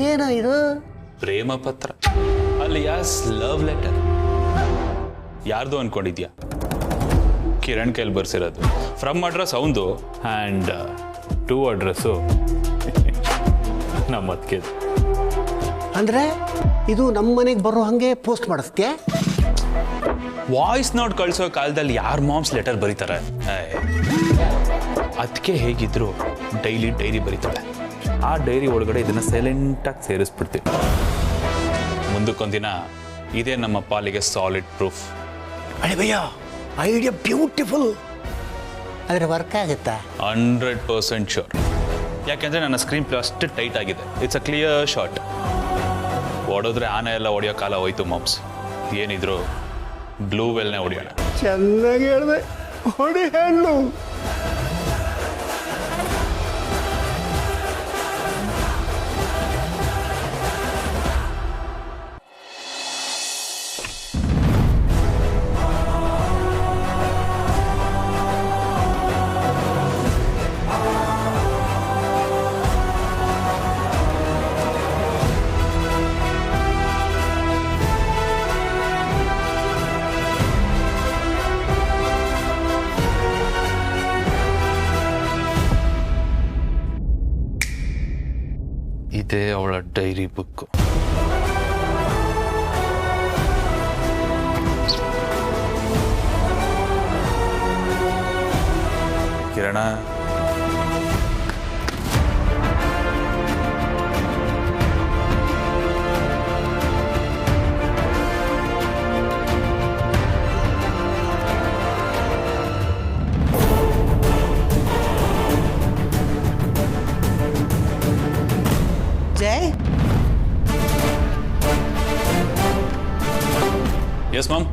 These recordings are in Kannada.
ಏನೋ ಇದು ಪ್ರೇಮ ಪತ್ರ ಅಲ್ಲಿ ಲವ್ ಲೆಟರ್ ಯಾರ್ದು ಅನ್ಕೊಂಡಿದ್ಯಾ? ಕಿರಣ್ ಕೈಲಿ ಬರ್ಸಿರೋದು. ಫ್ರಮ್ ಅಡ್ರೆಸ್ ಅವಂದು ಆ್ಯಂಡ್ ಟು ಅಡ್ರೆಸ್ಸು ನಮ್ಮ ಅದಕ್ಕೆ. ಅಂದರೆ ಇದು ನಮ್ಮ ಮನೆಗೆ ಬರೋ ಹಾಗೆ ಪೋಸ್ಟ್ ಮಾಡಿಸ್ತೀಯ? ವಾಯ್ಸ್ ನೋಟ್ ಕಳಿಸೋ ಕಾಲದಲ್ಲಿ ಯಾರು ಮಾಮ್ಸ್ ಲೆಟರ್ ಬರೀತಾರೆ? ಅದಕ್ಕೆ ಹೇಗಿದ್ರು ಡೈರಿ ಬರೀತಾಳೆ. ಆ ಡೈರಿ ಒಳಗಡೆ ಇದನ್ನು ಸೈಲೆಂಟಾಗಿ ಸೇರಿಸ್ಬಿಡ್ತೀವಿ. ಮುಂದಕ್ಕೊಂದಿನ ಇದೇ ನಮ್ಮ ಪಾಲಿಗೆ ಸಾಲಿಡ್ ಪ್ರೂಫ್. ಅರೆ ಭಯ್ಯ, ಐಡಿಯಾ ಬ್ಯೂಟಿಫುಲ್. ಆದರೆ ವರ್ಕ್ ಆಗುತ್ತಾ? 100% ಶೋರ್. ಯಾಕೆಂದರೆ ನನ್ನ ಸ್ಕ್ರೀನ್ ಪ್ಲೇ ಅಷ್ಟು ಟೈಟ್ ಆಗಿದೆ. It's a clear shot. ಹೊಡೋದ್ರೆ ಆನೆ ಎಲ್ಲ ಹೊಡೆಯೋ ಕಾಲ ಹೋಯ್ತು ಮಾಮ್ಸ್. ಏನಿದ್ರು ಬ್ಲೂ ವೆಲ್ನೇ ಹೊಡೆಯೋಣ. ಚೆನ್ನಾಗಿ ಹೇಳಿದೆ. ಹೊಡಿ ಹೆಣ್ಣು. ಇದೇ ಅವಳ diary book. Kiran, Jai, yes mom.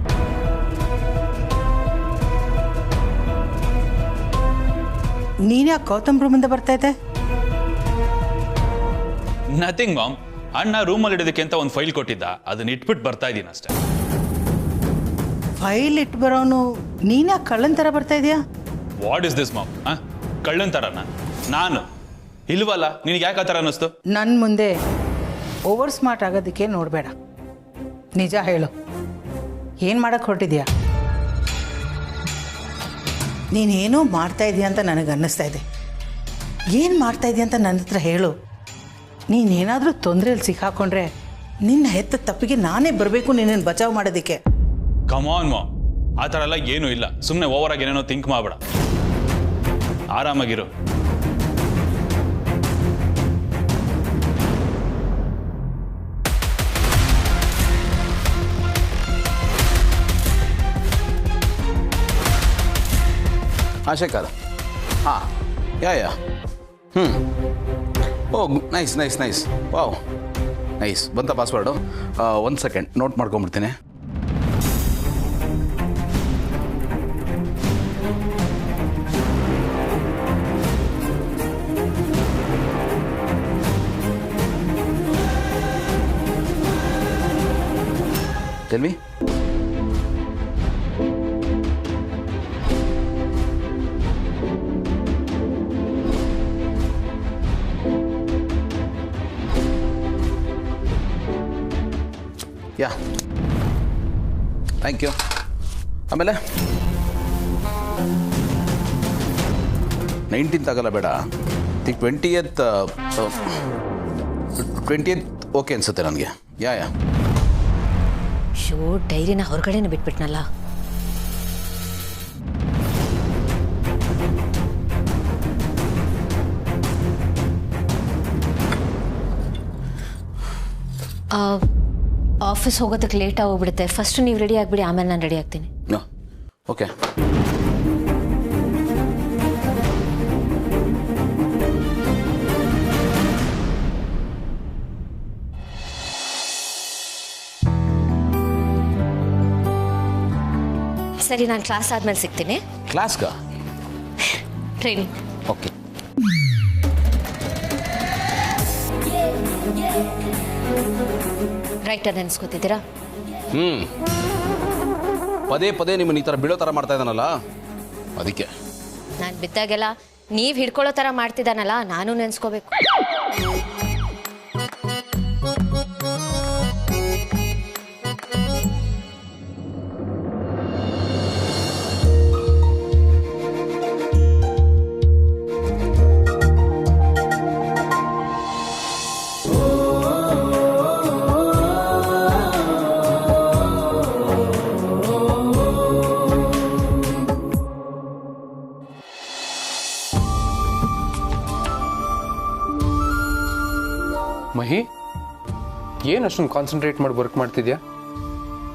ನೀನ್ಯಾಕೆ ಗೌತಮ್ ರೂಮಿಂದ ಬರ್ತಾ ಇದ್ದೆ? Nothing mom. ಅಣ್ಣ ರೂಮಲ್ಲಿ ಇಡೋದಕ್ಕೆ ಅಂತ ಒಂದು ಫೈಲ್ ಕೊಟ್ಟಿದ್ದ, ಅದನ್ನ ಇಟ್ಬಿಟ್ಟು ಬರ್ತಾ ಇದ್ದೀನಿ ಅಷ್ಟೇ. ಫೈಲ್ ಇಟ್ಟು ಬರೋನು ನೀನ್ಯಾಕೆ ಕಳ್ಳನ್ ಥರ ಬರ್ತಾ ಇದೆಯಾ? What is this mom? ಕಳ್ಳನ್ ಥರನ? ನಾನು ಇಲ್ವಲ್ಲ. ನಿನಗೆ ಯಾಕೆ ಆ ಥರ ಅನ್ನಿಸ್ತು? ನನ್ನ ಮುಂದೆ ಓವರ್ ಸ್ಮಾರ್ಟ್ ಆಗೋದಕ್ಕೆ ನೋಡಬೇಡ. ನಿಜ ಹೇಳು, ಏನು ಮಾಡಕ್ಕೆ ಹೊರಟಿದ್ಯಾ? ನೀನೇನೋ ಮಾಡ್ತಾ ಇದೀಯ ಅಂತ ನನಗೆ ಅನ್ನಿಸ್ತಾ ಇದೆ. ಏನು ಮಾಡ್ತಾ ಇದೀಯ ಅಂತ ನನ್ನ ಹತ್ರ ಹೇಳು. ನೀನೇನಾದರೂ ತೊಂದರೆಯಲ್ಲಿ ಸಿಕ್ಕಾಕೊಂಡ್ರೆ ನಿನ್ನ ಹೆತ್ತ ತಪ್ಪಿಗೆ ನಾನೇ ಬರಬೇಕು ನಿನ್ನನ್ನು ಬಚಾವ್ ಮಾಡೋದಕ್ಕೆ. ಕಮಾನ್ ಮಾಮ್, ಆ ಥರ ಎಲ್ಲ ಏನೂ ಇಲ್ಲ. ಸುಮ್ಮನೆ ಓವರಾಗಿ ಏನೇನೋ ಥಿಂಕ್ ಮಾಡಬೇಡ. ಆರಾಮಾಗಿರು. ಶೇಖರ್. ಹಾಂ, yeah. Oh, nice. Wow, nice. ಬಂತ ಪಾಸ್ವರ್ಡು? 1 ಸೆಕೆಂಡ್ ನೋಟ್ ಮಾಡ್ಕೊಂಬಿಡ್ತೀನಿ. Tell me. Yeah, thank you. ಆಮೇಲೆ 19th ಆಗಲ್ಲ, ಬೇಡ. 20th ಓಕೆ ಅನ್ಸುತ್ತೆ ನನಗೆ. ಯಾ. ಶೋ ಡೈರಿನ ಹೊರಗಡೆನೇ ಬಿಟ್ಬಿಟ್ನಲ್ಲ. ಆಫೀಸ್ ಹೋಗೋದಕ್ಕೆ ಲೇಟ್ ಆಗೋಗ್ಬಿಡುತ್ತೆ. ಫಸ್ಟ್ ನೀವು ರೆಡಿ ಆಗಿಬಿಡಿ, ಆಮೇಲೆ ನಾನು ರೆಡಿ ಆಗ್ತೀನಿ. ಓಕೆ. ಸರಿ, ನಾನು ಕ್ಲಾಸ್ ಆದ್ಮೇಲೆ ಸಿಗ್ತೀನಿ. ಕ್ಲಾಸ್ಗಾ? ಟ್ರೈನಿಂಗ್. ಓಕೆ. ರೈಟರ್ ನೆನೆಸ್ಕೋತಿದ್ದೀರಾ? ಪದೇ ನಿಮ್ಮನ್ನು ಈ ಥರ ಬಿಡೋ ಥರ ಮಾಡ್ತಾ ಇದ್ದಾನಲ್ಲ, ಅದಕ್ಕೆ. ನಾನು ಬಿದ್ದಾಗೆಲ್ಲ ನೀವು ಹಿಡ್ಕೊಳ್ಳೋ ಥರ ಮಾಡ್ತಿದ್ದಾನಲ್ಲ, ನಾನು ನೆನೆಸ್ಕೋಬೇಕು. ಮಹಿ ಏನು ಅಷ್ಟೊಂದು ಕಾನ್ಸಂಟ್ರೇಟ್ ಮಾಡಿ ವರ್ಕ್ ಮಾಡ್ತಿದ್ಯಾ?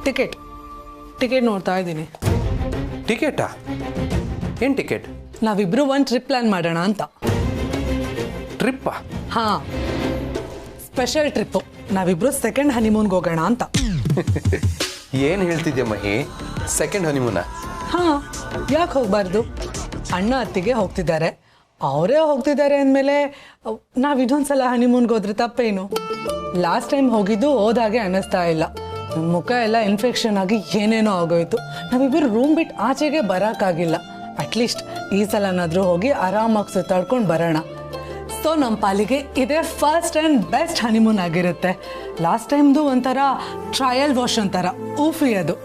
ಟಿಕೆಟ್ ನೋಡ್ತಾ ಇದ್ದೀನಿ. ಟಿಕೆಟಾ? ಏನು ಟಿಕೆಟ್? ನಾವಿಬ್ರು ಒಂದು ಟ್ರಿಪ್ ಪ್ಲಾನ್ ಮಾಡೋಣ ಅಂತ. ಟ್ರಿಪ್ಪಾ? ಹಾಂ, ಸ್ಪೆಷಲ್ ಟ್ರಿಪ್ಪು. ನಾವಿಬ್ರು ಸೆಕೆಂಡ್ ಹನಿಮೂನ್ಗೆ ಹೋಗೋಣ ಅಂತ. ಏನು ಹೇಳ್ತಿದ್ಯಾ ಮಹಿ? ಸೆಕೆಂಡ್ ಹನಿಮೂನ? ಹಾಂ, ಯಾಕೆ ಹೋಗಬಾರ್ದು? ಅಣ್ಣ ಅತ್ತಿಗೆ ಹೋಗ್ತಿದ್ದಾರೆ, ಅವರೇ ಹೋಗ್ತಿದ್ದಾರೆ ಅಂದಮೇಲೆ ನಾವು ಇನ್ನೊಂದ್ಸಲ ಹನಿಮೂನ್ಗೆ ಹೋದ್ರೆ ತಪ್ಪೇನು? ಲಾಸ್ಟ್ ಟೈಮ್ ಹೋಗಿದ್ದು ಹೋದಾಗೆ ಅನ್ನಿಸ್ತಾ ಇಲ್ಲ. ಮುಖ ಎಲ್ಲ ಇನ್ಫೆಕ್ಷನ್ ಆಗಿ ಏನೇನೋ ಆಗೋಯ್ತು. ನಾವಿಬ್ಬರು ರೂಮ್ ಬಿಟ್ಟು ಆಚೆಗೆ ಬರೋಕ್ಕಾಗಿಲ್ಲ. ಅಟ್ಲೀಸ್ಟ್ ಈ ಸಲನಾದರೂ ಹೋಗಿ ಆರಾಮಾಗಿ ಸುತ್ತಾಡ್ಕೊಂಡು ಬರೋಣ. ಸೊ ನಮ್ಮ ಪಾಲಿಗೆ ಇದೇ ಫಸ್ಟ್ ಆ್ಯಂಡ್ ಬೆಸ್ಟ್ ಹನಿಮೂನ್ ಆಗಿರುತ್ತೆ. ಲಾಸ್ಟ್ ಟೈಮ್ದು ಒಂಥರ ಟ್ರಯಲ್ ವಾಶ್ ಒಂಥರ ಊಫಿ ಅದು.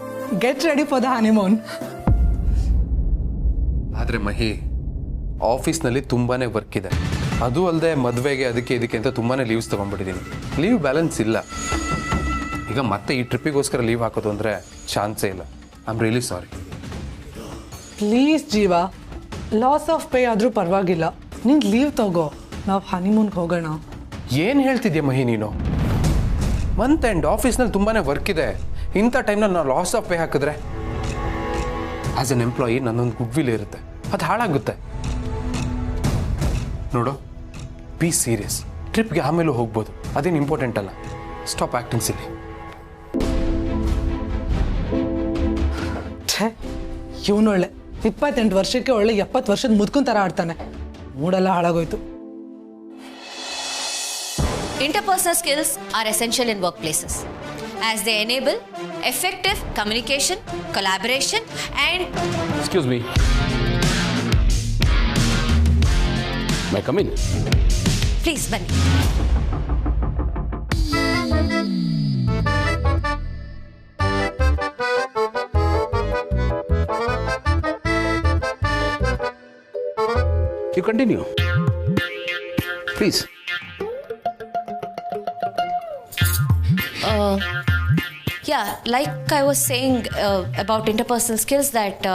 Get ready for the honeymoon. ಆದರೆ ಮಹಿ, ಆಫೀಸ್ನಲ್ಲಿ ತುಂಬಾ ವರ್ಕ್ ಇದೆ. ಅದು ಅಲ್ಲದೆ ಮದುವೆಗೆ ಅದಕ್ಕೆ ಇದಕ್ಕೆ ಅಂತ ತುಂಬಾ ಲೀವ್ಸ್ ತೊಗೊಂಡ್ಬಿಟ್ಟಿದ್ದೀನಿ. ಲೀವ್ ಬ್ಯಾಲೆನ್ಸ್ ಇಲ್ಲ. ಈಗ ಮತ್ತೆ ಈ ಟ್ರಿಪ್ಪಿಗೋಸ್ಕರ ಲೀವ್ ಹಾಕೋದು ಅಂದರೆ ಚಾನ್ಸೇ ಇಲ್ಲ. I am really sorry. Please ಜೀವ, ಲಾಸ್ ಆಫ್ ಪೇ ಆದರೂ ಪರವಾಗಿಲ್ಲ, ನೀನು ಲೀವ್ ತಗೋ, ನಾವು ಹನಿಮೂನ್ಗೆ ಹೋಗೋಣ. ಏನು ಹೇಳ್ತಿದ್ಯಾ ಮಹಿ ನೀನು? ಮಂತ್ ಎಂಡ್ ಆಫೀಸ್ನಲ್ಲಿ ತುಂಬಾ ವರ್ಕ್ ಇದೆ. ಇಂಥ ಟೈಮ್ನಲ್ಲಿ ನಾವು ಲಾಸ್ ಆಫ್ ಪೇ ಹಾಕಿದ್ರೆ ಆ್ಯಸ್ ಎನ್ ಎಂಪ್ಲಾಯಿ ನನ್ನೊಂದು ಗುಡ್ ವಿಲ್ ಇರುತ್ತೆ, ಅದು ಹಾಳಾಗುತ್ತೆ. ನೋಡು, ಬಿ ಸೀರಿಯಸ್. ಟ್ರಿಪ್ಗೆ ಆಮೇಲೂ ಹೋಗ್ಬೋದು, ಅದೇನು ಇಂಪಾರ್ಟೆಂಟ್ ಅಲ್ಲ. ಸ್ಟಾಪ್ ಆ್ಯಕ್ಟಿಂಗ್ ಸಿಲ್ಲಿ. ಛೇ, ಇವನೊಳ್ಳೆ 28 ವರ್ಷಕ್ಕೆ ಒಳ್ಳೆ 70 ವರ್ಷದ ಮುದ್ಕುನ್ ಥರ ಆಡ್ತಾನೆ. ಮೂಡೆಲ್ಲ ಹಾಳಾಗೋಯ್ತು. Interpersonal skills are essential in workplaces as they enable effective communication, collaboration, and Excuse me. May I come in? please bani. You continue. Please. Yeah, like I was saying about interpersonal skills that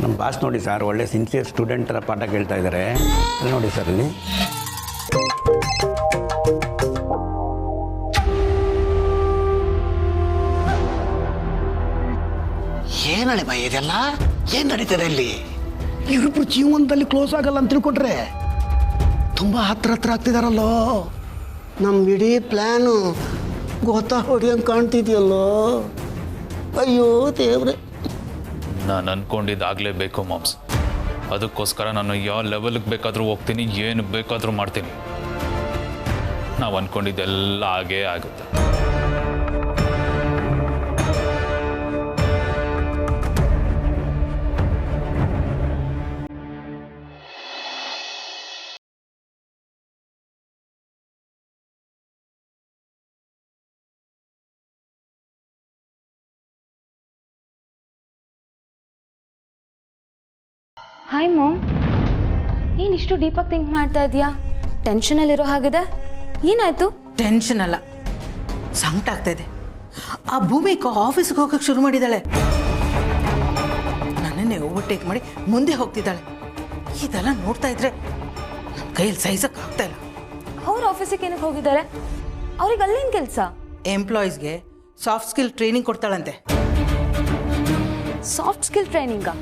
ನಮ್ಮ ಬಾಸ್ ನೋಡಿ ಸರ್, ಒಳ್ಳೆ ಸಿನ್ಸಿಯರ್ ಸ್ಟೂಡೆಂಟ್ ಥರ ಪಾಠ ಕೇಳ್ತಾ ಇದ್ದಾರೆ. ಅಲ್ಲಿ ನೋಡಿ ಸರ್, ಅಲ್ಲಿ ಏನಳೆ ಬೈ ಇದೆಲ್ಲ? ಏನು ನಡೀತದೆ ಇಲ್ಲಿ? ಇವರಿಬ್ರು ಜೀವನದಲ್ಲಿ ಕ್ಲೋಸ್ ಆಗಲ್ಲ ಅಂತ ತಿಳ್ಕೊಂಡ್ರೆ ತುಂಬ ಹತ್ರ ಆಗ್ತಿದಾರಲ್ಲೋ. ನಮ್ಮ ಇಡೀ ಪ್ಲ್ಯಾನು ಗೊತ್ತಾ ಹೊಡಿಯಂಗೆ ಕಾಣ್ತಿದ್ಯಲ್ಲೋ. ಅಯ್ಯೋ ದೇವ್ರೆ, ನಾನು ಅನ್ಕೊಂಡಿದ್ದಾಗಲೇಬೇಕು ಮಾಮ್ಸ್. ಅದಕ್ಕೋಸ್ಕರ ನಾನು ಯಾವ ಲೆವೆಲ್ಗೆ ಬೇಕಾದರೂ ಹೋಗ್ತೀನಿ, ಏನು ಬೇಕಾದರೂ ಮಾಡ್ತೀನಿ. ನಾವು ಅಂದ್ಕೊಂಡಿದ್ದೆಲ್ಲ ಆಗೇ ಆಗುತ್ತೆ. ಹಾಯ್ ಮಾಮ್, ಏನು ಇಷ್ಟು ಡೀಪಾಗಿ ಥಿಂಕ್ ಮಾಡ್ತಾ ಇದೆಯಾ? ಟೆನ್ಷನಲ್ಲಿರೋ ಹಾಗಿದೆ. ಏನಾಯ್ತು? ಟೆನ್ಷನ್ ಅಲ್ಲ, ಸಂಕಟ ಆಗ್ತಾ ಇದೆ. ಆ ಭೂಮಿಕ ಆಫೀಸ್ಗೆ ಹೋಗಕ್ಕೆ ಶುರು ಮಾಡಿದ್ದಾಳೆ. ನನ್ನನ್ನೇ ಓವರ್ಟೇಕ್ ಮಾಡಿ ಮುಂದೆ ಹೋಗ್ತಿದ್ದಾಳೆ. ಇದೆಲ್ಲ ನೋಡ್ತಾ ಇದ್ರೆ ನನ್ನ ಕೈಯಲ್ಲಿ ಸಹಿಸಕ್ಕೆ ಆಗ್ತಾ ಇಲ್ಲ. ಅವ್ರ ಆಫೀಸಿಗೆ ಏನಕ್ಕೆ ಹೋಗಿದ್ದಾರೆ? ಅವ್ರಿಗೆ ಅಲ್ಲೇನು ಕೆಲಸ? ಎಂಪ್ಲಾಯೀಸ್ಗೆ ಸಾಫ್ಟ್ ಸ್ಕಿಲ್ ಟ್ರೈನಿಂಗ್ ಕೊಡ್ತಾಳಂತೆ. ಸಾಫ್ಟ್ ಸ್ಕಿಲ್ ಟ್ರೈನಿಂಗಾ?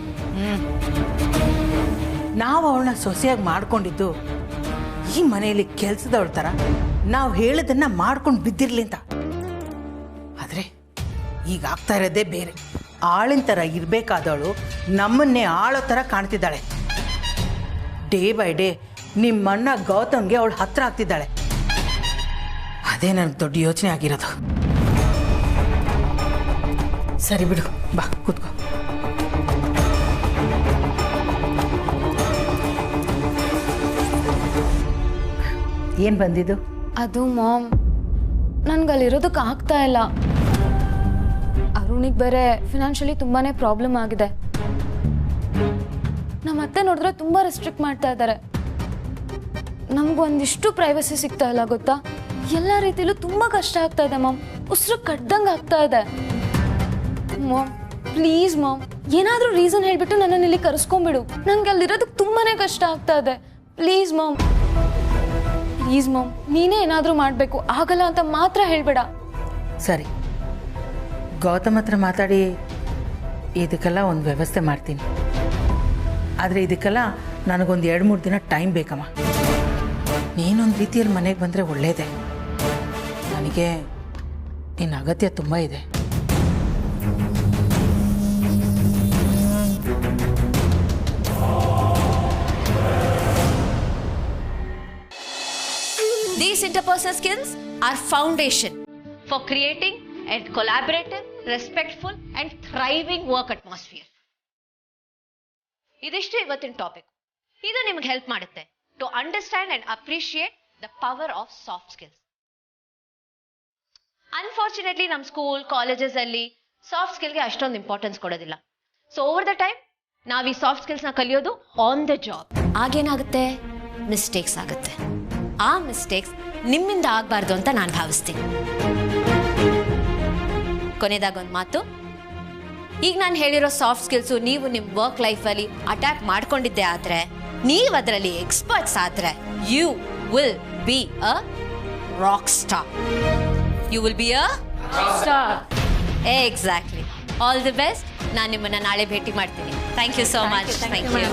ನಾವು ಅವಳನ್ನ ಸೊಸೆಯಾಗಿ ಮಾಡ್ಕೊಂಡಿದ್ದು ಈ ಮನೆಯಲ್ಲಿ ಕೆಲಸದವಳ ಥರ ನಾವು ಹೇಳೋದನ್ನ ಮಾಡ್ಕೊಂಡು ಬಿದ್ದಿರ್ಲಿ ಅಂತ. ಆದರೆ ಈಗ ಆಗ್ತಾ ಇರೋದೇ ಬೇರೆ. ಆಳಿನ ಥರ ಇರಬೇಕಾದವಳು ನಮ್ಮನ್ನೇ ಆಳೋ ಥರ ಕಾಣ್ತಿದ್ದಾಳೆ. ಡೇ ಬೈ ಡೇ ನಿಮ್ಮಣ್ಣ ಗೌತಮ್ಗೆ ಅವಳು ಹತ್ರ ಆಗ್ತಿದ್ದಾಳೆ. ಅದೇ ನನಗೆ ದೊಡ್ಡ ಯೋಚನೆ ಆಗಿರೋದು. ಸರಿ ಬಿಡು, ಬಾ ಕೂತ್ಕೋ. ಏನು ಬಂದಿದ್ದು? ಅದು ಮಾಮ್, ನನ್ಗಲ್ಲಿರೋದಕ್ಕೆ ಆಗ್ತಾ ಇಲ್ಲ. ಅರುಣಿಗೆ ಬೇರೆ ಫಿನಾನ್ಷಿಯಲಿ ತುಂಬಾ ಪ್ರಾಬ್ಲಮ್ ಆಗಿದೆ. ನಮ್ಮ ಅತ್ತೆ ನೋಡಿದ್ರೆ ತುಂಬ ರೆಸ್ಟ್ರಿಕ್ಟ್ ಮಾಡ್ತಾ ಇದ್ದಾರೆ. ನಮಗೊಂದಿಷ್ಟು ಪ್ರೈವಸಿ ಸಿಗ್ತಾ ಇಲ್ಲ ಗೊತ್ತಾ. ಎಲ್ಲ ರೀತಿಯಲ್ಲೂ ತುಂಬ ಕಷ್ಟ ಆಗ್ತಾ ಇದೆ ಮಾಮ್. ಉಸಿರು ಕಟ್ದಂಗೆ ಆಗ್ತಾ ಇದೆ. ಮಾಮ್ ಪ್ಲೀಸ್ ಮಾಮ್, ಏನಾದರೂ ರೀಸನ್ ಹೇಳಿಬಿಟ್ಟು ನನ್ನನ್ನು ಇಲ್ಲಿ ಕರೆಸ್ಕೊಂಬಿಡು. ನನಗೆ ಅಲ್ಲಿರೋದಕ್ಕೆ ತುಂಬಾ ಕಷ್ಟ ಆಗ್ತಾ ಇದೆ. ಪ್ಲೀಸ್ ಮಾಮ್, ಪ್ಲೀಸ್ ಮಾಮ್, ನೀನೇ ಏನಾದರೂ ಮಾಡಬೇಕು. ಆಗಲ್ಲ ಅಂತ ಮಾತ್ರ ಹೇಳಬೇಡ. ಸರಿ, ಗೌತಮ್ ಹತ್ರ ಮಾತಾಡಿ ಇದಕ್ಕೆಲ್ಲ ಒಂದು ವ್ಯವಸ್ಥೆ ಮಾಡ್ತೀನಿ. ಆದರೆ ಇದಕ್ಕೆಲ್ಲ ನನಗೊಂದು 2-3 ದಿನ ಟೈಮ್ ಬೇಕಮ್ಮ. ನೀನೊಂದು ರೀತಿಯಲ್ಲಿ ಮನೆಗೆ ಬಂದರೆ ಒಳ್ಳೆಯದೇ. ನನಗೆ ನಿನ್ನ ಅಗತ್ಯ ತುಂಬ ಇದೆ. These interpersonal skills are foundation for creating a collaborative, respectful and thriving work atmosphere. ಇದಿಷ್ಟು ಇವತ್ತಿನ ಟಾಪಿಕ್. ಇದು ನಿಮಗೆ ಹೆಲ್ಪ್ ಮಾಡುತ್ತೆ to understand and appreciate the power of soft skills. Unfortunately ನಮ್ಮ ಸ್ಕೂಲ್ ಕಾಲೇಜಸ್ ಅಲ್ಲಿ ಸಾಫ್ಟ್ ಸ್ಕಿಲ್ಗೆ ಅಷ್ಟೊಂದು ಇಂಪಾರ್ಟೆನ್ಸ್ ಕೊಡೋದಿಲ್ಲ. ಸೊ ಓವರ್ ದ ಟೈಮ್ ನಾವು ಈ ಸಾಫ್ಟ್ ಸ್ಕಿಲ್ಸ್ನ ಕಲಿಯೋದು ಆನ್ ದ ಜಾಬ್. ಆಗೇನಾಗುತ್ತೆ, ಮಿಸ್ಟೇಕ್ಸ್ ಆಗುತ್ತೆ. ಆ ಮಿಸ್ಟೇಕ್ಸ್ ನಿಮ್ಮಿಂದ ಆಗಬಾರ್ದು ಅಂತ ನಾನು ಭಾವಿಸ್ತೀನಿ. ಕೊನೆಯದಾಗ ಒಂದು ಮಾತು, ಈಗ ನಾನು ಹೇಳಿರೋ ಸಾಫ್ಟ್ ಸ್ಕಿಲ್ಸು ನೀವು ನಿಮ್ಮ ವರ್ಕ್ ಲೈಫಲ್ಲಿ ಅಟ್ಯಾಕ್ ಮಾಡ್ಕೊಂಡಿದ್ದೆ ಆದರೆ, ನೀವು ಅದರಲ್ಲಿ ಎಕ್ಸ್ಪರ್ಟ್ಸ್ ಆದರೆ, you will be a rock star. You will be a star. Exactly. All the best. ನಾನು ನಿಮ್ಮನ್ನು ನಾಳೆ ಭೇಟಿ ಮಾಡ್ತೀನಿ. Thank you so much. Thank you.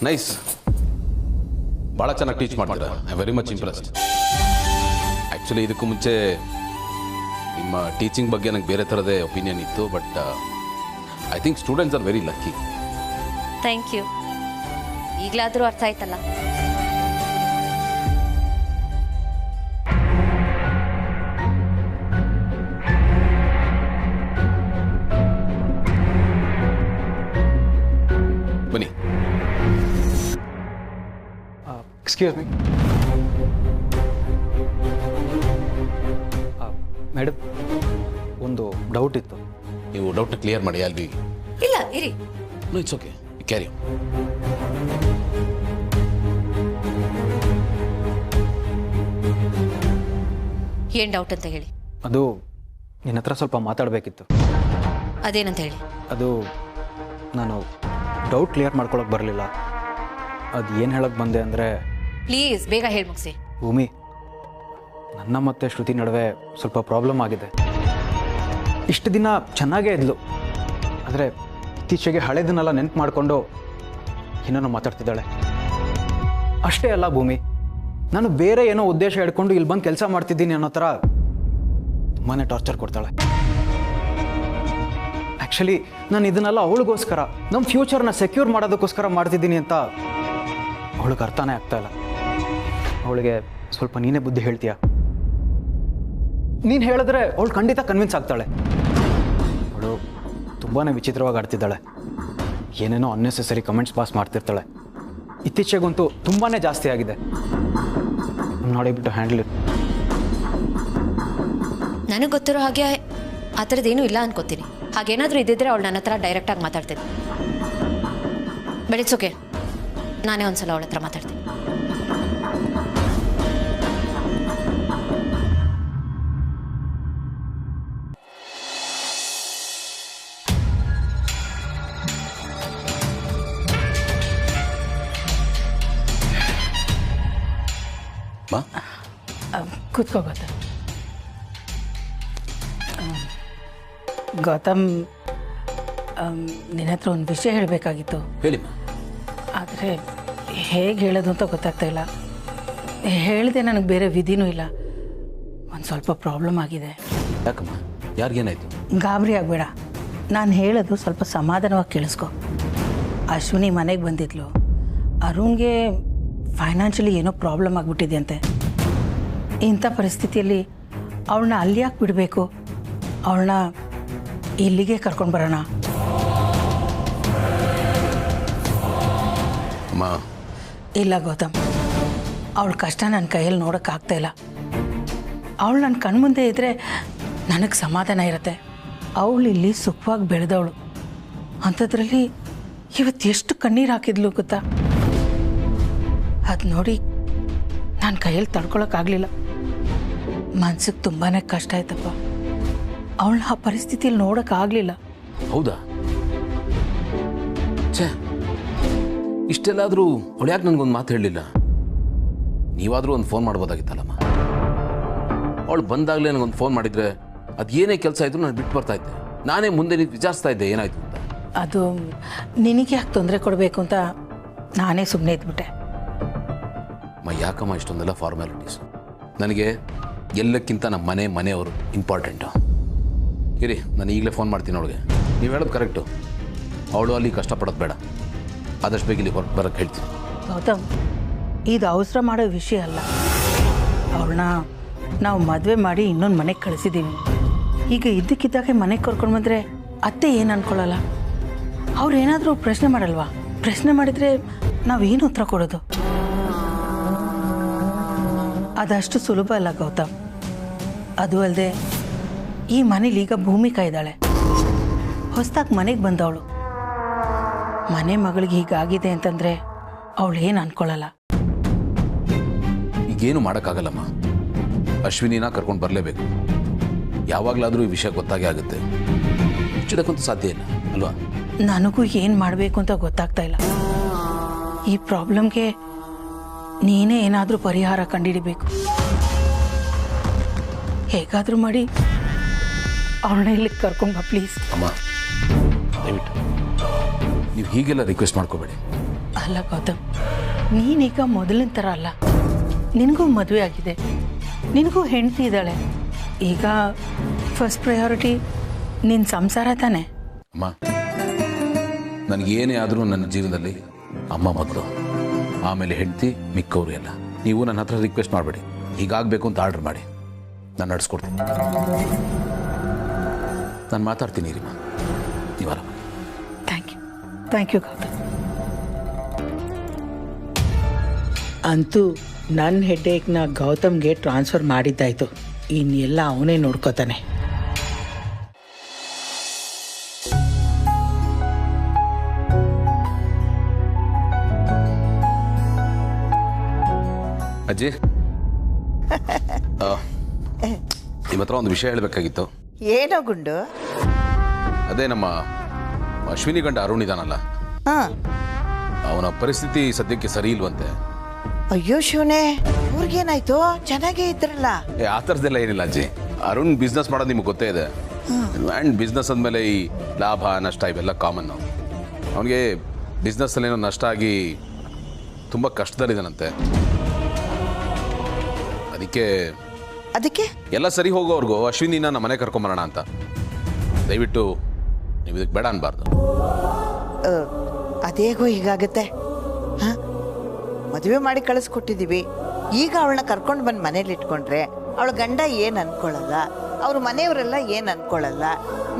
Nice, ಭಾಳ ಚೆನ್ನಾಗಿ ಟೀಚ್ ಮಾಡ್ತೀರಾ. I very much impressed. Actually ಇದಕ್ಕೂ ಮುಂಚೆ ನಿಮ್ಮ ಟೀಚಿಂಗ್ ಬಗ್ಗೆ ನನಗೆ ಬೇರೆ ಥರದೇ ಒಪಿನಿಯನ್ ಇತ್ತು. But I think students are very lucky. Thank you. ಈಗಲಾದರೂ ಅರ್ಥ ಆಯ್ತಲ್ಲ. ಬನ್ನಿ. ಎಕ್ಸ್ಕ್ಯೂಸ್ ಮೀ ಮೇಡಮ್, ಒಂದು ಡೌಟ್ ಇತ್ತು. ನೀವು ಡೌಟ್ನ ಕ್ಲಿಯರ್ ಮಾಡಿ. ಅಲ್ಲಿ ಇಲ್ಲ ಇರಿ. No, it's okay, carry on. ಏನು ಡೌಟ್ ಅಂತ ಹೇಳಿ. ಅದು ನಿನ್ನ ಹತ್ರ ಸ್ವಲ್ಪ ಮಾತಾಡಬೇಕಿತ್ತು. ಅದೇನಂತ ಹೇಳಿ. ಅದು ನಾನು ಡೌಟ್ ಕ್ಲಿಯರ್ ಮಾಡ್ಕೊಳಕ್ಕೆ ಬರಲಿಲ್ಲ. ಅದು ಏನು ಹೇಳಕ್ಕೆ ಬಂದೆ ಅಂದರೆ, ಪ್ಲೀಸ್ ಬೇಗ ಹೇಳಿ ಮುಗಿಸಿ. ಭೂಮಿ, ನನ್ನ ಮತ್ತು ಶ್ರುತಿ ನಡುವೆ ಸ್ವಲ್ಪ ಪ್ರಾಬ್ಲಮ್ ಆಗಿದೆ. ಇಷ್ಟು ದಿನ ಚೆನ್ನಾಗೇ ಇದ್ಲು, ಆದರೆ ಇತ್ತೀಚೆಗೆ ಹಳೆದನ್ನೆಲ್ಲ ನೆನಪು ಮಾಡಿಕೊಂಡು ಇನ್ನೂ ಮಾತಾಡ್ತಿದ್ದಾಳೆ. ಅಷ್ಟೇ ಅಲ್ಲ ಭೂಮಿ, ನಾನು ಬೇರೆ ಏನೋ ಉದ್ದೇಶ ಹಿಡ್ಕೊಂಡು ಇಲ್ಲಿ ಬಂದು ಕೆಲಸ ಮಾಡ್ತಿದ್ದೀನಿ ಅನ್ನೋ ಥರ ತುಂಬಾ ಟಾರ್ಚರ್ ಕೊಡ್ತಾಳೆ. ಆ್ಯಕ್ಚುಲಿ ನಾನು ಇದನ್ನೆಲ್ಲ ಅವಳಿಗೋಸ್ಕರ, ನಮ್ಮ ಫ್ಯೂಚರ್ನ ಸೆಕ್ಯೂರ್ ಮಾಡೋದಕ್ಕೋಸ್ಕರ ಮಾಡ್ತಿದ್ದೀನಿ ಅಂತ ಅವಳಿಗೆ ಅರ್ಥನೇ ಆಗ್ತಾಯಿಲ್ಲ. ಅವಳಿಗೆ ಸ್ವಲ್ಪ ನೀನೇ ಬುದ್ಧಿ ಹೇಳ್ತೀಯ? ನೀನು ಹೇಳಿದ್ರೆ ಅವಳು ಖಂಡಿತ ಕನ್ವಿನ್ಸ್ ಆಗ್ತಾಳೆ. ಅವಳು ತುಂಬಾ ವಿಚಿತ್ರವಾಗಿ ಆಡ್ತಿದ್ದಾಳೆ. ಏನೇನೋ ಅನ್ನೆಸೆಸರಿ ಕಮೆಂಟ್ಸ್ ಪಾಸ್ ಮಾಡ್ತಿರ್ತಾಳೆ. ಇತ್ತೀಚೆಗಂತೂ ತುಂಬಾ ಜಾಸ್ತಿ ಆಗಿದೆ. Not able to handle it. ನನಗೆ ಗೊತ್ತಿರೋ ಹಾಗೆ ಆ ಥರದ್ದೇನೂ ಇಲ್ಲ ಅನ್ಕೋತೀನಿ. ಹಾಗೇನಾದರೂ ಇದ್ದಿದ್ರೆ ಅವಳು ನನ್ನ ಹತ್ರ ಡೈರೆಕ್ಟಾಗಿ ಮಾತಾಡ್ತೀನಿ. ಬಟ್ ಇಟ್ಸ್ ಓಕೆ, ನಾನೇ ಒಂದ್ಸಲ ಅವಳ ಹತ್ರ ಮಾತಾಡ್ತೀನಿ. ಕೂತ್ಕೋ ಗೌತಮ್. ಗೌತಮ್, ನಿನ್ನ ಹತ್ರ ಒಂದು ವಿಷಯ ಹೇಳಬೇಕಾಗಿತ್ತು. ಹೇಳಿ. ಆದರೆ ಹೇಗೆ ಹೇಳೋದು ಅಂತ ಗೊತ್ತಾಗ್ತಾ ಇಲ್ಲ. ಹೇಳಿದೆ, ನನಗೆ ಬೇರೆ ವಿಧಿನೂ ಇಲ್ಲ. ಒಂದು ಸ್ವಲ್ಪ ಪ್ರಾಬ್ಲಮ್ ಆಗಿದೆ. ಯಾಕಮ್ಮ, ಯಾರಿಗೇನಾಯ್ತು? ಗಾಬರಿ ಆಗಬೇಡ. ನಾನು ಹೇಳೋದು ಸ್ವಲ್ಪ ಸಮಾಧಾನವಾಗಿ ಕೇಳಿಸ್ಕೊ. ಅಶ್ವಿನಿ ಮನೆಗೆ ಬಂದಿದ್ಲು. ಅರುಣ್ಗೆ ಫೈನಾನ್ಷಿಯಲಿ ಏನೋ ಪ್ರಾಬ್ಲಮ್ ಆಗಿಬಿಟ್ಟಿದೆ ಅಂತೆ. ಇಂಥ ಪರಿಸ್ಥಿತಿಯಲ್ಲಿ ಅವಳನ್ನ ಅಲ್ಲಿ ಯಾಕೆ ಬಿಡಬೇಕು? ಅವಳನ್ನ ಇಲ್ಲಿಗೆ ಕರ್ಕೊಂಡು ಬರೋಣ. ಇಲ್ಲ ಗೌತಮ್, ಅವಳ ಕಷ್ಟ ನನ್ನ ಕೈಯಲ್ಲಿ ನೋಡೋಕ್ಕಾಗ್ತಾಯಿಲ್ಲ. ಅವಳು ನನ್ನ ಕಣ್ಮುಂದೆ ಇದ್ದರೆ ನನಗೆ ಸಮಾಧಾನ ಇರುತ್ತೆ. ಅವಳಿಲ್ಲಿ ಸುಖವಾಗಿ ಬೆಳೆದವಳು ಅಂಥದ್ರಲ್ಲಿ ಇವತ್ತು ಎಷ್ಟು ಕಣ್ಣೀರು ಹಾಕಿದ್ಲು ಗೊತ್ತಾ. ಅದು ನೋಡಿ ನಾನು ಕೈಯಲ್ಲಿ ತಡ್ಕೊಳಕ್ಕಾಗಲಿಲ್ಲ. ಮನ್ಸಿಗೆ ತುಂಬಾ ಕಷ್ಟ ಆಯ್ತಪ್ಪ. ಅವಳನ್ನ ಆ ಪರಿಸ್ಥಿತಿಯಲ್ಲಿ ನೋಡೋಕ್ಕಾಗಲಿಲ್ಲ. ಹೌದಾ? ಛೇ, ಇಷ್ಟೆಲ್ಲಾದರೂ ಅವಳು ಯಾಕೆ ನನಗೊಂದು ಮಾತು ಹೇಳಲಿಲ್ಲ? ನೀವಾದರೂ ಒಂದು ಫೋನ್ ಮಾಡ್ಬೋದಾಗಿತ್ತಲ್ಲಮ್ಮ. ಅವಳು ಬಂದಾಗಲೇ ನನಗೊಂದು ಫೋನ್ ಮಾಡಿದರೆ ಅದು ಏನೇ ಕೆಲಸ ಇದ್ರು ನಾನು ಬಿಟ್ಟು ಬರ್ತಾ ಇದ್ದೆ. ನಾನೇ ಮುಂದೆ ನಿಂತು ವಿಚಾರಿಸ್ತಾ ಇದ್ದೆ ಏನಾಯಿತು ಅಂತ. ಅದು ನಿನಗೆ ಯಾಕೆ ತೊಂದರೆ ಕೊಡಬೇಕು ಅಂತ ನಾನೇ ಸುಮ್ಮನೆ ಇದ್ಬಿಟ್ಟೆ. ಯಾಕಮ್ಮ ಇಷ್ಟೊಂದೆಲ್ಲ ಫಾರ್ಮ್ಯಾಲಿಟೀಸ್? ನನಗೆ ಎಲ್ಲಕ್ಕಿಂತ ನಮ್ಮ ಮನೆಯವರು ಇಂಪಾರ್ಟೆಂಟು. ಇರಿ, ನಾನು ಈಗಲೇ ಫೋನ್ ಮಾಡ್ತೀನಿ ಅವಳಿಗೆ. ನೀವು ಹೇಳೋದು ಕರೆಕ್ಟು. ಅವಳು ಅಲ್ಲಿ ಕಷ್ಟಪಡೋದು ಬೇಡ. ಆದಷ್ಟು ಬೇಗ ಇಲ್ಲಿ ಹೊರಗೆ ಬರೋಕ್ಕೆ ಹೇಳ್ತೀನಿ. ಗೌತಮ್, ಇದು ಅವಸರ ಮಾಡೋ ವಿಷಯ ಅಲ್ಲ. ಅವಳನ್ನ ನಾವು ಮದುವೆ ಮಾಡಿ ಇನ್ನೊಂದು ಮನೆಗೆ ಕಳಿಸಿದ್ದೀವಿ. ಈಗ ಇದ್ದಕ್ಕಿದ್ದಾಗೆ ಮನೆಗೆ ಕರ್ಕೊಂಡು ಬಂದರೆ ಅತ್ತೆ ಏನು ಅಂದ್ಕೊಳ್ಳಲ್ಲ? ಅವ್ರೇನಾದರೂ ಪ್ರಶ್ನೆ ಮಾಡಲ್ವಾ? ಪ್ರಶ್ನೆ ಮಾಡಿದರೆ ನಾವೇನು ಉತ್ತರ ಕೊಡೋದು? ಅದಷ್ಟು ಸುಲಭ ಅಲ್ಲ ಗೌತಮ್. ಅದು ಅಲ್ಲದೆ ಈ ಮನೇಲಿ ಈಗ ಭೂಮಿಕಾ ಇದ್ದಾಳೆ. ಹೊಸದಾಗಿ ಮನೆಗೆ ಬಂದವಳು. ಮನೆ ಮಗಳಿಗೆ ಹೀಗಾಗಿದೆ ಅಂತಂದರೆ ಅವಳು ಏನು ಅಂದ್ಕೊಳ್ಳಲ್ಲ. ಈಗೇನು ಮಾಡೋಕ್ಕಾಗಲ್ಲಮ್ಮ. ಅಶ್ವಿನಿನ ಕರ್ಕೊಂಡು ಬರಲೇಬೇಕು. ಯಾವಾಗಲಾದರೂ ಈ ವಿಷಯ ಗೊತ್ತಾಗೇ ಆಗುತ್ತೆ. ಮುಚ್ಚಿಡಕ್ಕಂತೂ ಸಾಧ್ಯ ಇಲ್ಲ ಅಲ್ವಾ? ನನಗೂ ಏನು ಮಾಡಬೇಕು ಅಂತ ಗೊತ್ತಾಗ್ತಾ ಇಲ್ಲ. ಈ ಪ್ರಾಬ್ಲಮ್ಗೆ ನೀನೇ ಏನಾದರೂ ಪರಿಹಾರ ಕಂಡುಹಿಡಿಬೇಕು. ಹೇಗಾದರೂ ಮಾಡಿ ಅವಳನ್ನ ಇಲ್ಲಿಗೆ ಕರ್ಕೊಂಡ್ ಬಾ ಪ್ಲೀಸ್. ಅಮ್ಮ, ದಯವಿಟ್ಟು ನೀವು ಹೀಗೆಲ್ಲ ರಿಕ್ವೆಸ್ಟ್ ಮಾಡ್ಕೋಬೇಡಿ. ಅಲ್ಲ ಗೌತಮ್, ನೀನೀಗ ಮೊದಲಿನ ಥರ ಅಲ್ಲ. ನಿನಗೂ ಮದುವೆ ಆಗಿದೆ, ನಿನಗೂ ಹೆಂಡತಿ ಇದ್ದಾಳೆ. ಈಗ ಫಸ್ಟ್ ಪ್ರಯಾರಿಟಿ ನಿನ್ನ ಸಂಸಾರ ತಾನೆ. ಅಮ್ಮ, ನನಗೇನೇ ಆದರೂ ನನ್ನ ಜೀವನದಲ್ಲಿ ಅಮ್ಮ ಮೊದಲು, ಆಮೇಲೆ ಹೆಂಡತಿ, ಮಿಕ್ಕವರು ಎಲ್ಲ. ನೀವು ನನ್ನ ಹತ್ರ ರಿಕ್ವೆಸ್ಟ್ ಮಾಡಬೇಡಿ. ಹೀಗಾಗಬೇಕು ಅಂತ ಆರ್ಡರ್ ಮಾಡಿ, ನಾನು ನಡೆಸ್ಕೊಡ್ತೀನಿ. ನಾನು ಮಾತಾಡ್ತೀನಿ ರೀಮ್ಮ, ನೀವಲ್ಲ. Thank you Gautam. ಅಂತೂ ನನ್ನ ಹೆಡ್ಡೇಕ್ನ ಗೌತಮ್ಗೆ ಟ್ರಾನ್ಸ್ಫರ್ ಮಾಡಿದ್ದಾಯ್ತು. ಇನ್ನೆಲ್ಲ ಅವನೇ ನೋಡ್ಕೋತಾನೆ. ಅಜ್ಜಿ, ನಿಮ್ಮ ಹತ್ರ ಒಂದು ವಿಷಯ ಹೇಳಬೇಕಾಗಿತ್ತು. ಏನೋ ಗುಂಡು? ಅದೇ ನಮ್ಮ ಅಶ್ವಿನಿ ಗಂಡ ಅರುಣ್ ಇದಾನಲ್ಲ, ಅವನ ಪರಿಸ್ಥಿತಿ ಸದ್ಯಕ್ಕೆ ಸರಿ ಇಲ್ವಂತೆ. ಅಯ್ಯೋ ಶಿವನೇ, ಅವ್ರಿಗೇನಾಯ್ತು? ಚೆನ್ನಾಗೇ ಇದ್ರಲ್ಲ. ಆ ಥರದ್ದೆಲ್ಲ ಏನಿಲ್ಲ ಅಜ್ಜಿ. ಅರುಣ್ ಬಿಸ್ನೆಸ್ ಮಾಡೋದು ನಿಮ್ಗೆ ಗೊತ್ತೇ ಇದೆ. ಆ್ಯಂಡ್ ಬಿಸ್ನೆಸ್ ಅಂದಮೇಲೆ ಈ ಲಾಭ ನಷ್ಟ ಇವೆಲ್ಲ ಕಾಮನ್ನು. ಅವನಿಗೆ ಬಿಸ್ನೆಸ್ಸಲ್ಲೇನೋ ನಷ್ಟ ಆಗಿ ತುಂಬ ಕಷ್ಟದಲ್ಲಿದ್ದಾನಂತೆ. ಅದಕ್ಕೆ ಎಲ್ಲ ಸರಿ ಹೋಗೋವರೆಗೂ ಅಶ್ವಿನಿನ ನಮ್ಮ ಮನೆ ಕರ್ಕೊಂಬರೋಣ ಅಂತ. ದಯವಿಟ್ಟು ನೀವು ಇದಕ್ಕೆ ಬೇಡ ಅನ್ಬಾರ್ದು. ಅದೇಗೋ ಹೀಗಾಗತ್ತೆ. ಹಾಂ, ಮದುವೆ ಮಾಡಿ ಕಳಿಸ್ಕೊಟ್ಟಿದ್ದೀವಿ. ಈಗ ಅವಳನ್ನ ಕರ್ಕೊಂಡು ಬಂದು ಮನೇಲಿ ಇಟ್ಕೊಂಡ್ರೆ ಅವಳ ಗಂಡ ಏನು ಅನ್ಕೊಳ್ಳಲ್ಲ, ಅವ್ರ ಮನೆಯವರೆಲ್ಲ ಏನು ಅನ್ಕೊಳ್ಳಲ್ಲ,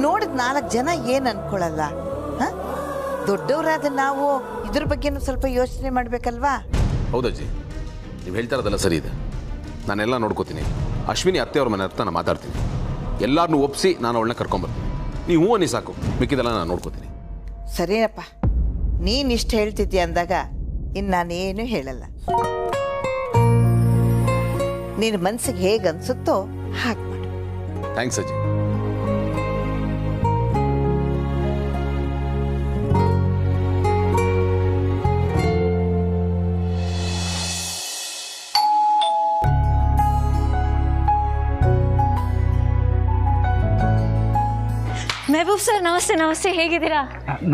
ನೋಡಿದ 4 ಜನ ಏನು ಅನ್ಕೊಳ್ಳಲ್ಲ. ಹಾಂ, ದೊಡ್ಡವರಾದ ನಾವು ಇದ್ರ ಬಗ್ಗೆನೂ ಸ್ವಲ್ಪ ಯೋಚನೆ ಮಾಡಬೇಕಲ್ವಾ? ಹೌದಜ್ಜಿ, ನೀವು ಹೇಳ್ತಾ ಇರೋದೆಲ್ಲ ಸರಿ ಇದೆ. ನಾನೆಲ್ಲ ನೋಡ್ಕೋತೀನಿ. ಅಶ್ವಿನಿ ಅತ್ತೆಯವ್ರ ಮನೆ ಹತ್ರ ನಾನು ಮಾತಾಡ್ತೀನಿ. ಎಲ್ಲರನ್ನೂ ಒಪ್ಪಿಸಿ ನಾನು ಅವಳನ್ನ ಕರ್ಕೊಂಬರ್ತೀನಿ. ನೀವು ಹೂವು ಅನ್ನಿ ಸಾಕು, ಮಿಕ್ಕಿದೆಲ್ಲ ನಾನು ನೋಡ್ಕೋತೀನಿ. ಸರಿಯಪ್ಪ, ನೀನು ಇಷ್ಟು ಹೇಳ್ತಿದ್ಯಾ ಅಂದಾಗ ಇನ್ನು ನಾನೇನು ಹೇಳಲ್ಲ. ನಿನ್ನ ಮನಸ್ಸಿಗೆ ಹೇಗೆ ಅನ್ಸುತ್ತೋ ಹಾಗೆ ಮಾಡು. ಥ್ಯಾಂಕ್ಸ್ ಅಜ್ಜಿ. ಮೆಹಬೂಬ್ ಸರ್, ನಮಸ್ತೆ. ನಮಸ್ತೆ, ಹೇಗಿದ್ದೀರಾ?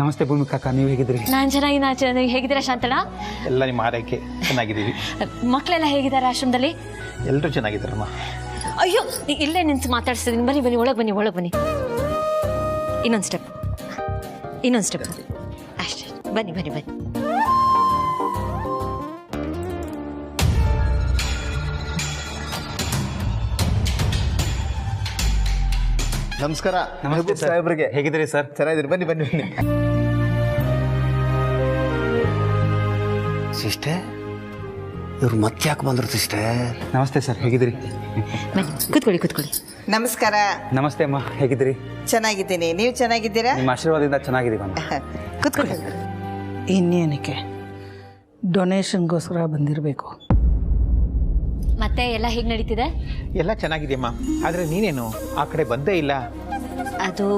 ನಮಸ್ತೆ ಭೂಮಿಕಾ ಅಕ್ಕ, ನೀವು ಹೇಗಿದ್ದೀರಿ? ನಾನು ಚೆನ್ನಾಗಿ ಹೇಗಿದ್ದೀರಾ ಶಾಂತಣ್ಣ? ಎಲ್ಲ ನಿಮ್ಮ ಆರೈಕೆ, ಚೆನ್ನಾಗಿದ್ದೀವಿ. ಮಕ್ಕಳೆಲ್ಲ ಹೇಗಿದ್ದಾರೆ ಆಶ್ರಮದಲ್ಲಿ? ಎಲ್ಲರೂ ಚೆನ್ನಾಗಿದ್ದಾರಮ್ಮ. ಅಯ್ಯೋ, ಇಲ್ಲೇ ನಿಂತು ಮಾತಾಡ್ಸಿದ್ದೀನಿ. ಬನ್ನಿ, ಒಳಗೆ ಬನ್ನಿ. ಇನ್ನೊಂದು ಸ್ಟೆಪ್ ಅಷ್ಟೇ. ಬನ್ನಿ. ನಮಸ್ಕಾರ. ನಮಸ್ತೆ ಸಾಹೇಬ್ರಿಗೆ. ಹೇಗಿದ್ದೀರಿ ಸರ್? ಚೆನ್ನಾಗಿದ್ದೀರಿ. ಬನ್ನಿ. ಸಿಸ್ಟರ್, ಇವ್ರು ಮತ್ತೆ ಯಾಕೆ ಬಂದರು ಸಿಸ್ಟರ್? ನಮಸ್ತೆ ಸರ್, ಹೇಗಿದ್ದೀರಿ? ಬನ್ನಿ, ಕೂತ್ಕೊಳ್ಳಿ. ನಮಸ್ಕಾರ. ನಮಸ್ತೆ ಅಮ್ಮ, ಹೇಗಿದ್ದೀರಿ? ಚೆನ್ನಾಗಿದ್ದೀನಿ, ನೀವು ಚೆನ್ನಾಗಿದ್ದೀರಾ? ನಿಮ್ಮ ಆಶೀರ್ವಾದದಿಂದ ಚೆನ್ನಾಗಿದ್ದೀವಮ್ಮ. ಕೂತ್ಕೊಳ್ಳಿ. ಇನ್ನೇನಕ್ಕೆ ಡೊನೇಷನ್ಗೋಸ್ಕರ ಬಂದಿರಬೇಕು. ಮತ್ತೆ ಎಲ್ಲ ಹೇಗೆ ನಡೀತಿದೆ? ಎಲ್ಲ ಚೆನ್ನಾಗಿದೆಯಮ್ಮ, ಆದರೆ ನೀನೇನು ಆ ಕಡೆ ಬಂದೇ ಇಲ್ಲ. ಅದು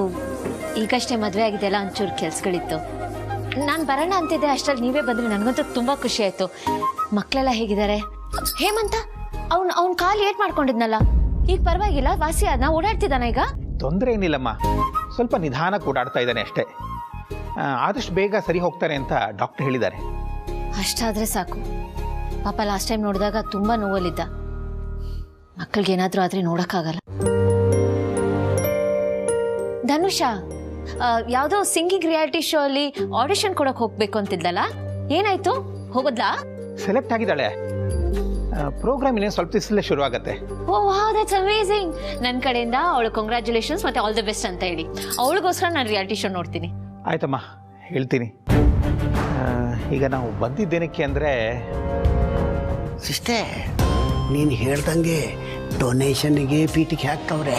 ಈಗಷ್ಟೇ ಮದುವೆ ಆಗಿದೆಯಲ್ಲ, ಒಂಚೂರು ಕೆಲ್ಸಗಳಿತ್ತು. ನಾನು ಬರೋಣ ಅಂತಿದ್ದೆ, ಅಷ್ಟರಲ್ಲಿ ನೀವೇ ಬಂದರೆ ನನಗಂತೂ ತುಂಬ ಖುಷಿ ಆಯಿತು. ಮಕ್ಕಳೆಲ್ಲ ಹೇಗಿದ್ದಾರೆ? ಹೇಮಂತ ಅವ್ನ ಕಾಲು ಏಟ್ ಮಾಡ್ಕೊಂಡಿದ್ನಲ್ಲ, ಈಗ ಪರವಾಗಿಲ್ಲ, ವಾಸಿ ಅದನ್ನ ಓಡಾಡ್ತಿದ್ದಾನ ಈಗ? ತೊಂದರೆ ಏನಿಲ್ಲಮ್ಮ, ಸ್ವಲ್ಪ ನಿಧಾನಕ್ಕೆ ಓಡಾಡ್ತಾ ಇದ್ದಾನೆ ಅಷ್ಟೇ. ಆದಷ್ಟು ಬೇಗ ಸರಿ ಹೋಗ್ತಾನೆ ಅಂತ ಡಾಕ್ಟರ್ ಹೇಳಿದ್ದಾರೆ. ಅಷ್ಟಾದರೆ ಸಾಕು. ಪಾಪ ಲಾಸ್ಟ್ ಟೈಮ್ ನೋಡಿದಾಗ ತುಂಬ ನೋವಲ್ಲಿದ್ದ. ಮಕ್ಕಳಿಗೆ ಏನಾದರೂ ಆದರೆ ನೋಡೋಕ್ಕಾಗಲ್ಲ. ಧನುಷಾ, ಯಾವುದೋ ಸಿಂಗಿಂಗ್ ರಿಯಾಲಿಟಿ ಶೋ ಅಲ್ಲಿ ಆಡಿಷನ್ ಕೊಡೋಕೆ ಹೋಗ್ಬೇಕು ಅಂತಿದ್ದಲ್ಲ, ಏನಾಯ್ತು? ಹೋಗೋದ್ಲಾ? ಸೆಲೆಕ್ಟ್ ಆಗಿದ್ದಾಳೆ. ಪ್ರೋಗ್ರಾಮ್ ಇನ್ನೇನು ಸ್ವಲ್ಪ ದಿವಸದಲ್ಲೇ ಶುರು ಆಗುತ್ತೆ. ಓ ವಾವ್, ದಟ್ಸ್ ಅಮೇಜಿಂಗ್. ನನ್ನ ಕಡೆಯಿಂದ ಅವಳು ಕಂಗ್ರ್ಯಾಚುಲೇಷನ್ಸ್ ಮತ್ತೆ ಆಲ್ ದಿ ಬೆಸ್ಟ್ ಅಂತ ಹೇಳಿ. ಅವಳಿಗೋಸ್ಕರ ನಾನು ರಿಯಾಲಿಟಿ ಶೋ ನೋಡ್ತೀನಿ. ಆಯ್ತಮ್ಮ, ಹೇಳ್ತೀನಿ. ಈಗ ನಾವು ಬಂದಿದ್ದೇನಕ್ಕೆ ಅಂದರೆ, ಸಿಸ್ಟರ್ ನೀನು ಹೇಳ್ದಂಗೆ ಡೊನೇಷನ್ಗೆ ಪೀಟಿಗೆ ಹಾಕ್ತವ್ರೆ.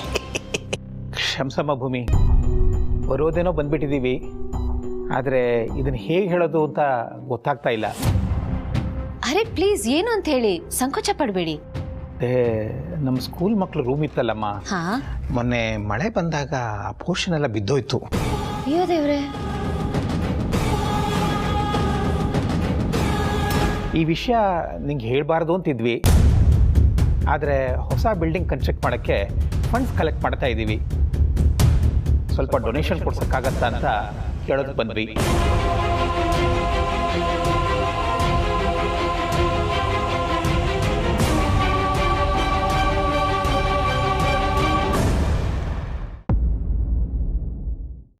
ಕ್ಷಮಸಮ್ಮ ಭೂಮಿ, ಬರೋದೇನೋ ಬಂದ್ಬಿಟ್ಟಿದ್ದೀವಿ, ಆದರೆ ಇದನ್ನು ಹೇಗೆ ಹೇಳೋದು ಅಂತ ಗೊತ್ತಾಗ್ತಾ ಇಲ್ಲ. ಅರೆ ಪ್ಲೀಸ್, ಏನು ಅಂತ ಹೇಳಿ, ಸಂಕೋಚ ಪಡಬೇಡಿ. ನಮ್ಮ ಸ್ಕೂಲ್ ಮಕ್ಕಳು ರೂಮ್ ಇತ್ತಲ್ಲಮ್ಮ, ಹಾ, ಮೊನ್ನೆ ಮಳೆ ಬಂದಾಗ ಆ ಪೋರ್ಷನ್ ಎಲ್ಲ ಬಿದ್ದೋಯ್ತು. ಅಯ್ಯೋ ದೇವ್ರೆ. ಈ ವಿಷಯ ನಿಂಗೆ ಹೇಳಬಾರ್ದು ಅಂತಿದ್ವಿ, ಆದರೆ ಹೊಸ ಬಿಲ್ಡಿಂಗ್ ಕನ್ಸ್ಟ್ರಕ್ಟ್ ಮಾಡೋಕ್ಕೆ ಫಂಡ್ಸ್ ಕಲೆಕ್ಟ್ ಮಾಡ್ತಾ ಇದ್ದೀವಿ. ಸ್ವಲ್ಪ ಡೊನೇಷನ್ ಕೊಡ್ಸೋಕ್ಕಾಗತ್ತಾ ಅಂತ ಕೇಳೋದಕ್ಕೆ ಬಂದ್ವಿ.